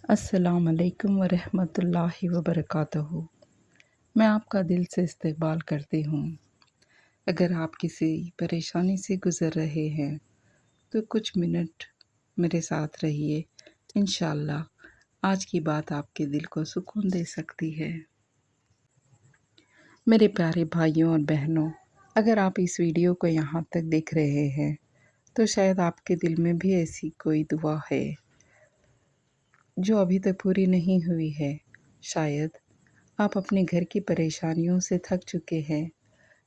अस्सलाम वालेकुम वरहमतुल्लाहि वबरकातुहू। मैं आपका दिल से इस्तकबाल करती हूँ। अगर आप किसी परेशानी से गुज़र रहे हैं तो कुछ मिनट मेरे साथ रहिए। इंशाअल्लाह आज की बात आपके दिल को सुकून दे सकती है। मेरे प्यारे भाइयों और बहनों, अगर आप इस वीडियो को यहाँ तक देख रहे हैं तो शायद आपके दिल में भी ऐसी कोई दुआ है जो अभी तक पूरी नहीं हुई है। शायद आप अपने घर की परेशानियों से थक चुके हैं।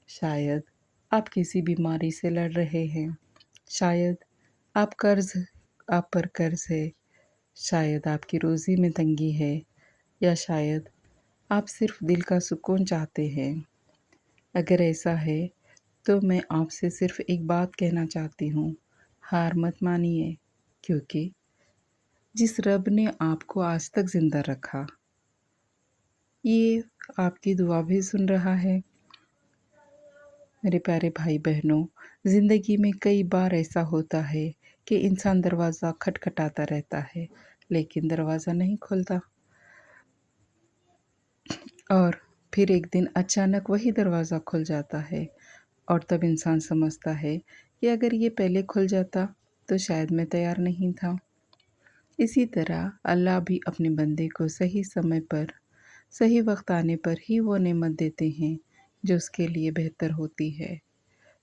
शायद आप किसी बीमारी से लड़ रहे हैं। शायद आप पर कर्ज है। शायद आपकी रोज़ी में तंगी है, या शायद आप सिर्फ दिल का सुकून चाहते हैं। अगर ऐसा है तो मैं आपसे सिर्फ एक बात कहना चाहती हूँ, हार मत मानिए, क्योंकि जिस रब ने आपको आज तक ज़िंदा रखा, ये आपकी दुआ भी सुन रहा है। मेरे प्यारे भाई बहनों, ज़िंदगी में कई बार ऐसा होता है कि इंसान दरवाज़ा खटखटाता रहता है लेकिन दरवाज़ा नहीं खुलता, और फिर एक दिन अचानक वही दरवाज़ा खुल जाता है और तब इंसान समझता है कि अगर ये पहले खुल जाता तो शायद मैं तैयार नहीं था। इसी तरह अल्लाह भी अपने बंदे को सही समय पर, सही वक्त आने पर ही वो नेमत देते हैं जो उसके लिए बेहतर होती है।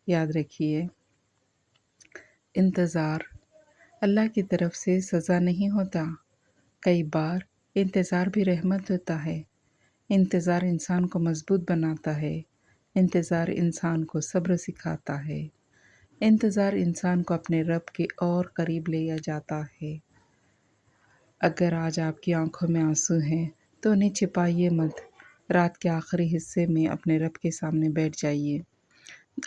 याद रखिए, इंतज़ार अल्लाह की तरफ से सज़ा नहीं होता। कई बार इंतज़ार भी रहमत होता है। इंतज़ार इंसान को मज़बूत बनाता है। इंतज़ार इंसान को सब्र सिखाता है। इंतज़ार इंसान को अपने रब के और करीब ले जाता है। अगर आज आपकी आंखों में आंसू हैं तो उन्हें छिपाइए मत। रात के आखिरी हिस्से में अपने रब के सामने बैठ जाइए।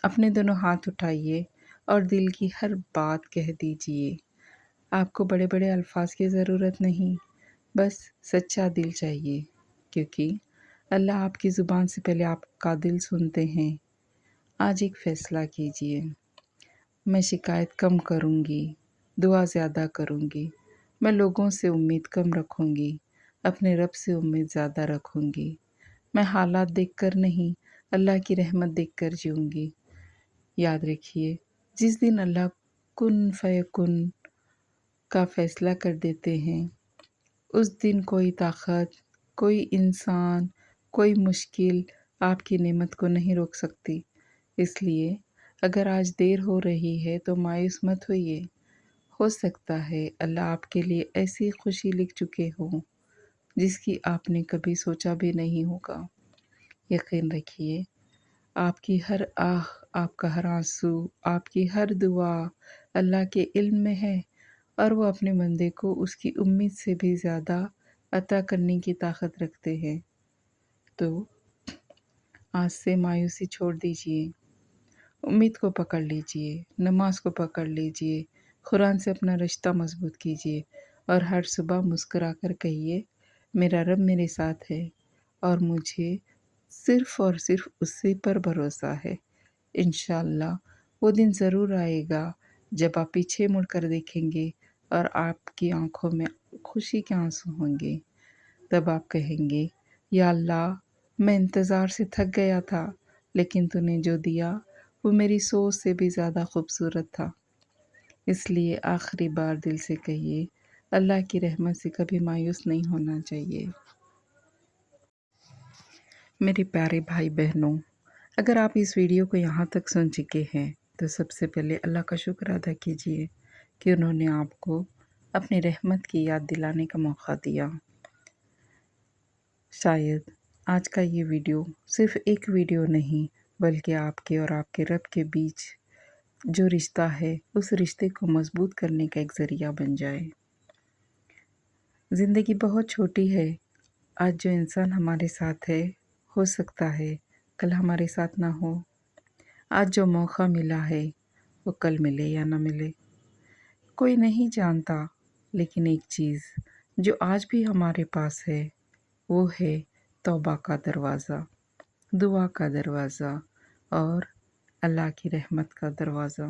अपने दोनों हाथ उठाइए और दिल की हर बात कह दीजिए। आपको बड़े बड़े अल्फाज की ज़रूरत नहीं, बस सच्चा दिल चाहिए, क्योंकि अल्लाह आपकी ज़ुबान से पहले आपका दिल सुनते हैं। आज एक फ़ैसला कीजिए, मैं शिकायत कम करूँगी, दुआ ज़्यादा करूँगी। मैं लोगों से उम्मीद कम रखूँगी, अपने रब से उम्मीद ज़्यादा रखूँगी। मैं हालात देखकर नहीं, अल्लाह की रहमत देखकर जीऊँगी। याद रखिए, जिस दिन अल्लाह कुन फ़यकुन का फ़ैसला कर देते हैं, उस दिन कोई ताकत, कोई इंसान, कोई मुश्किल आपकी नेमत को नहीं रोक सकती। इसलिए अगर आज देर हो रही है तो मायूस मत होइए। हो सकता है अल्लाह आपके लिए ऐसी खुशी लिख चुके हों जिसकी आपने कभी सोचा भी नहीं होगा। यकीन रखिए, आपकी हर आह, आपका हर आंसू, आपकी हर दुआ अल्लाह के इल्म में है, और वो अपने बंदे को उसकी उम्मीद से भी ज़्यादा अता करने की ताकत रखते हैं। तो आज से मायूसी छोड़ दीजिए, उम्मीद को पकड़ लीजिए, नमाज को पकड़ लीजिए, कुरान से अपना रिश्ता मजबूत कीजिए और हर सुबह मुस्कुरा कर कहिए, मेरा रब मेरे साथ है और मुझे सिर्फ़ और सिर्फ़ उसी पर भरोसा है। इंशाअल्लाह वो दिन ज़रूर आएगा जब आप पीछे मुड़कर देखेंगे और आपकी आँखों में खुशी के आंसू होंगे। तब आप कहेंगे, या अल्लाह, मैं इंतज़ार से थक गया था, लेकिन तूने जो दिया वो मेरी सोच से भी ज़्यादा खूबसूरत था। इसलिए आखिरी बार दिल से कहिए, अल्लाह की रहमत से कभी मायूस नहीं होना चाहिए। मेरे प्यारे भाई बहनों, अगर आप इस वीडियो को यहाँ तक सुन चुके हैं तो सबसे पहले अल्लाह का शुक्र अदा कीजिए कि उन्होंने आपको अपनी रहमत की याद दिलाने का मौका दिया। शायद आज का ये वीडियो सिर्फ़ एक वीडियो नहीं, बल्कि आपके और आपके रब के बीच जो रिश्ता है, उस रिश्ते को मज़बूत करने का एक ज़रिया बन जाए। ज़िंदगी बहुत छोटी है। आज जो इंसान हमारे साथ है, हो सकता है कल हमारे साथ ना हो। आज जो मौका मिला है वो कल मिले या ना मिले, कोई नहीं जानता। लेकिन एक चीज़ जो आज भी हमारे पास है वो है तौबा का दरवाज़ा, दुआ का दरवाज़ा और अल्लाह की रहमत का दरवाज़ा।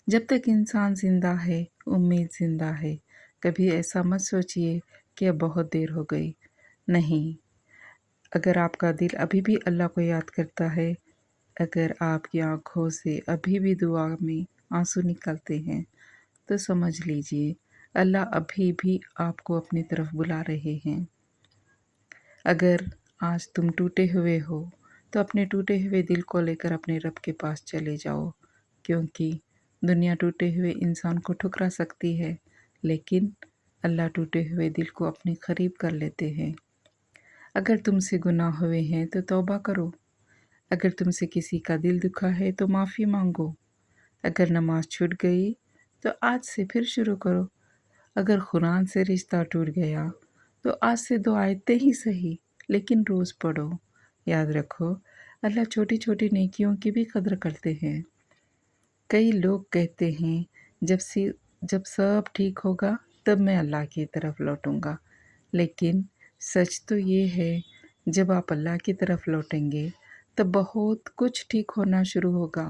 जब तक इंसान ज़िंदा है, उम्मीद ज़िंदा है। कभी ऐसा मत सोचिए कि अब बहुत देर हो गई। नहीं, अगर आपका दिल अभी भी अल्लाह को याद करता है, अगर आपकी आँखों से अभी भी दुआ में आँसू निकलते हैं, तो समझ लीजिए अल्लाह अभी भी आपको अपनी तरफ बुला रहे हैं। अगर आज तुम टूटे हुए हो, तो अपने टूटे हुए दिल को लेकर अपने रब के पास चले जाओ, क्योंकि दुनिया टूटे हुए इंसान को ठुकरा सकती है, लेकिन अल्लाह टूटे हुए दिल को अपने करीब कर लेते हैं। अगर तुमसे गुनाह हुए हैं तो तौबा करो। अगर तुमसे किसी का दिल दुखा है तो माफ़ी मांगो। अगर नमाज छूट गई तो आज से फिर शुरू करो। अगर कुरान से रिश्ता टूट गया तो आज से 2 आयतें ही सही, लेकिन रोज़ पढ़ो। याद रखो, अल्लाह छोटी छोटी नेकियों की भी कदर करते हैं। कई लोग कहते हैं जब सब ठीक होगा तब मैं अल्लाह की तरफ लौटूंगा, लेकिन सच तो ये है, जब आप अल्लाह की तरफ लौटेंगे तब बहुत कुछ ठीक होना शुरू होगा।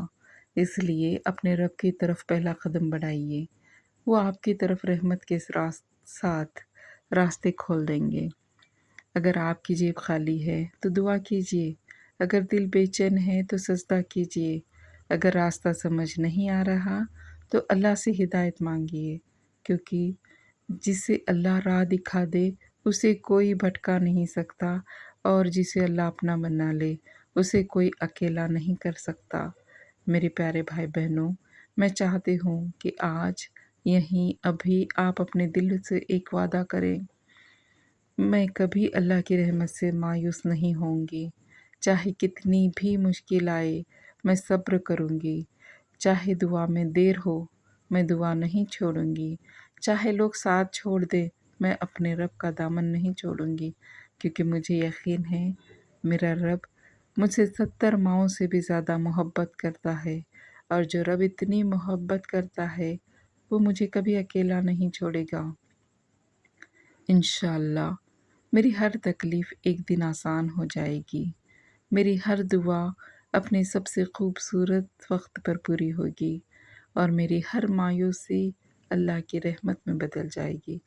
इसलिए अपने रब की तरफ पहला कदम बढ़ाइए। वो आपकी तरफ रहमत के साथ रास्ते खोल देंगे। अगर आपकी जेब खाली है तो दुआ कीजिए। अगर दिल बेचैन है तो सजदा कीजिए। अगर रास्ता समझ नहीं आ रहा तो अल्लाह से हिदायत मांगिए, क्योंकि जिसे अल्लाह राह दिखा दे उसे कोई भटका नहीं सकता, और जिसे अल्लाह अपना बना ले उसे कोई अकेला नहीं कर सकता। मेरे प्यारे भाई बहनों, मैं चाहती हूँ कि आज यहीं अभी आप अपने दिल से एक वादा करें, मैं कभी अल्लाह की रहमत से मायूस नहीं होंगी। चाहे कितनी भी मुश्किल आए, मैं सब्र करूँगी। चाहे दुआ में देर हो, मैं दुआ नहीं छोड़ूँगी। चाहे लोग साथ छोड़ दें, मैं अपने रब का दामन नहीं छोड़ूँगी, क्योंकि मुझे यकीन है मेरा रब मुझसे 70 माँओं से भी ज़्यादा मोहब्बत करता है, और जो रब इतनी मोहब्बत करता है वो मुझे कभी अकेला नहीं छोड़ेगा। इंशाअल्लाह मेरी हर तकलीफ़ एक दिन आसान हो जाएगी। मेरी हर दुआ अपने सबसे खूबसूरत वक्त पर पूरी होगी, और मेरी हर मायूसी अल्लाह की रहमत में बदल जाएगी।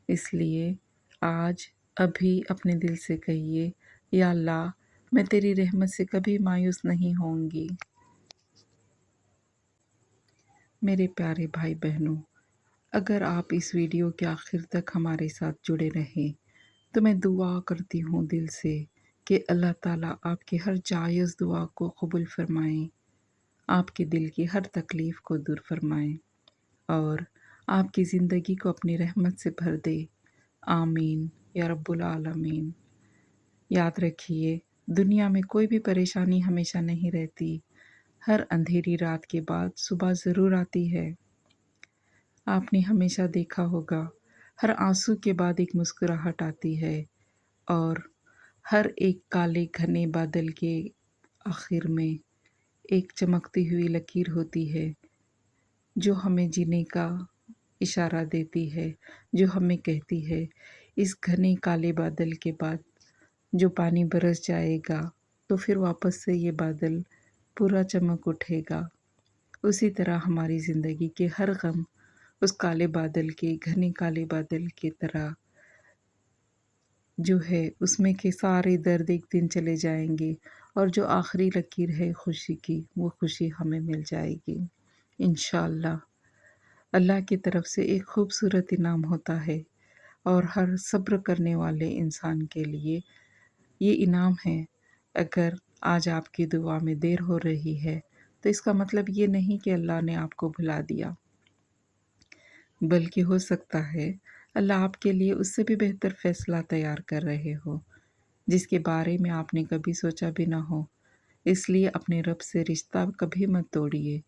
इसलिए आज अभी अपने दिल से कहिए, या अल्लाह, मैं तेरी रहमत से कभी मायूस नहीं होंगी। मेरे प्यारे भाई बहनों, अगर आप इस वीडियो के आखिर तक हमारे साथ जुड़े रहें, तो मैं दुआ करती हूँ दिल से कि अल्लाह ताला आपकी हर जायज़ दुआ को कबूल फ़रमाएँ, आपके दिल की हर तकलीफ़ को दूर फ़रमाएँ, और आपकी ज़िंदगी को अपनी रहमत से भर दे। आमीन या रब्बुल आलमीन। याद रखिए, दुनिया में कोई भी परेशानी हमेशा नहीं रहती। हर अंधेरी रात के बाद सुबह ज़रूर आती है। आपने हमेशा देखा होगा, हर आंसू के बाद एक मुस्कुराहट आती है, और हर एक काले घने बादल के आखिर में एक चमकती हुई लकीर होती है, जो हमें जीने का इशारा देती है, जो हमें कहती है इस घने काले बादल के बाद जो पानी बरस जाएगा तो फिर वापस से ये बादल पूरा चमक उठेगा। उसी तरह हमारी ज़िंदगी के हर गम उस काले बादल के, घने काले बादल की तरह जो है उसमें के सारे दर्द एक दिन चले जाएंगे, और जो आखिरी लकीर है खुशी की, वो खुशी हमें मिल जाएगी इंशाअल्लाह। अल्लाह की तरफ से एक खूबसूरत इनाम होता है, और हर सब्र करने वाले इंसान के लिए ये इनाम है। अगर आज आपकी दुआ में देर हो रही है तो इसका मतलब ये नहीं कि अल्लाह ने आपको भुला दिया, बल्कि हो सकता है अल्लाह आपके लिए उससे भी बेहतर फ़ैसला तैयार कर रहे हो, जिसके बारे में आपने कभी सोचा भी ना हो। इसलिए अपने रब से रिश्ता कभी मत तोड़िए।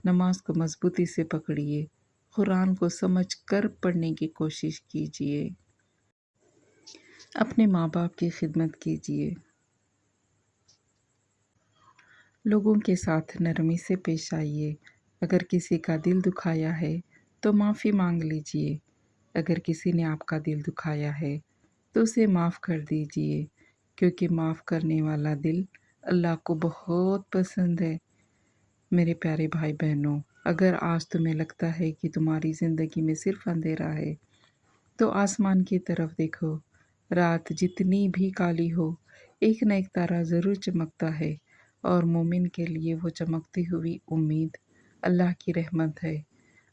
नमाज को मज़बूती से पकड़िए। कुरान को समझ कर पढ़ने की कोशिश कीजिए। अपने माँ बाप की खिदमत कीजिए। लोगों के साथ नरमी से पेश आइए। अगर किसी का दिल दुखाया है तो माफ़ी मांग लीजिए। अगर किसी ने आपका दिल दुखाया है तो उसे माफ़ कर दीजिए, क्योंकि माफ़ करने वाला दिल अल्लाह को बहुत पसंद है। मेरे प्यारे भाई बहनों, अगर आज तुम्हें लगता है कि तुम्हारी ज़िंदगी में सिर्फ अंधेरा है, तो आसमान की तरफ देखो। रात जितनी भी काली हो, एक न एक तारा ज़रूर चमकता है, और मोमिन के लिए वो चमकती हुई उम्मीद अल्लाह की रहमत है।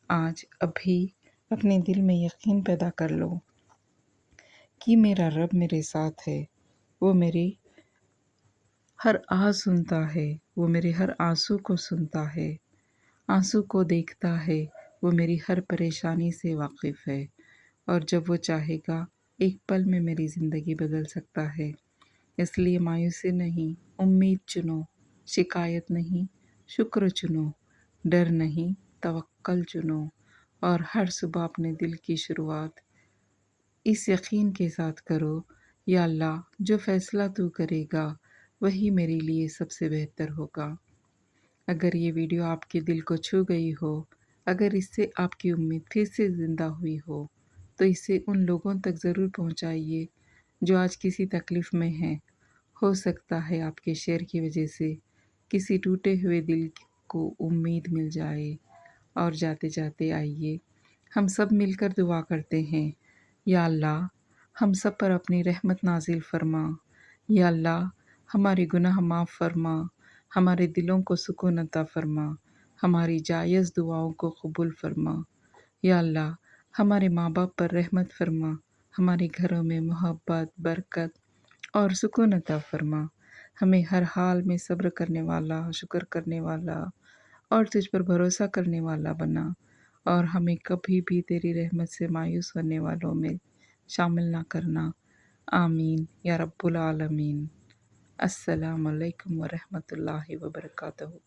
आज अभी अपने दिल में यकीन पैदा कर लो कि मेरा रब मेरे साथ है। वो मेरी हर आह सुनता है, वो मेरे हर आंसू को सुनता है, आंसू को देखता है। वो मेरी हर परेशानी से वाकिफ़ है, और जब वो चाहेगा एक पल में मेरी ज़िंदगी बदल सकता है। इसलिए मायूसी नहीं, उम्मीद चुनो। शिकायत नहीं, शुक्र चुनो। डर नहीं, तवक्कल चुनो। और हर सुबह अपने दिल की शुरुआत इस यकीन के साथ करो, या अल्लाह, जो फ़ैसला तू करेगा वही मेरे लिए सबसे बेहतर होगा। अगर ये वीडियो आपके दिल को छू गई हो, अगर इससे आपकी उम्मीद फिर से ज़िंदा हुई हो, तो इसे उन लोगों तक ज़रूर पहुँचाइए जो आज किसी तकलीफ़ में हैं। हो सकता है आपके शेयर की वजह से किसी टूटे हुए दिल को उम्मीद मिल जाए। और जाते जाते आइए हम सब मिलकर दुआ करते हैं, या अल्लाह, हम सब पर अपनी रहमत नाजिल फरमा। या अल्लाह, हमारे गुनाह माफ़ फरमा, हमारे दिलों को सुकून अता फरमा, हमारी जायज़ दुआओं को कबूल फरमा। या अल्लाह, हमारे माँ बाप पर रहमत फरमा, हमारे घरों में मोहब्बत, बरकत और सुकून अता फरमा। हमें हर हाल में सब्र करने वाला, शुक्र करने वाला और तुझ पर भरोसा करने वाला बना, और हमें कभी भी तेरी रहमत से मायूस होने वालों में शामिल ना करना। आमीन या रब्बुल आलमीन। अस्सलामु अलैकुम व रहमतुल्लाहि व बरकातहू।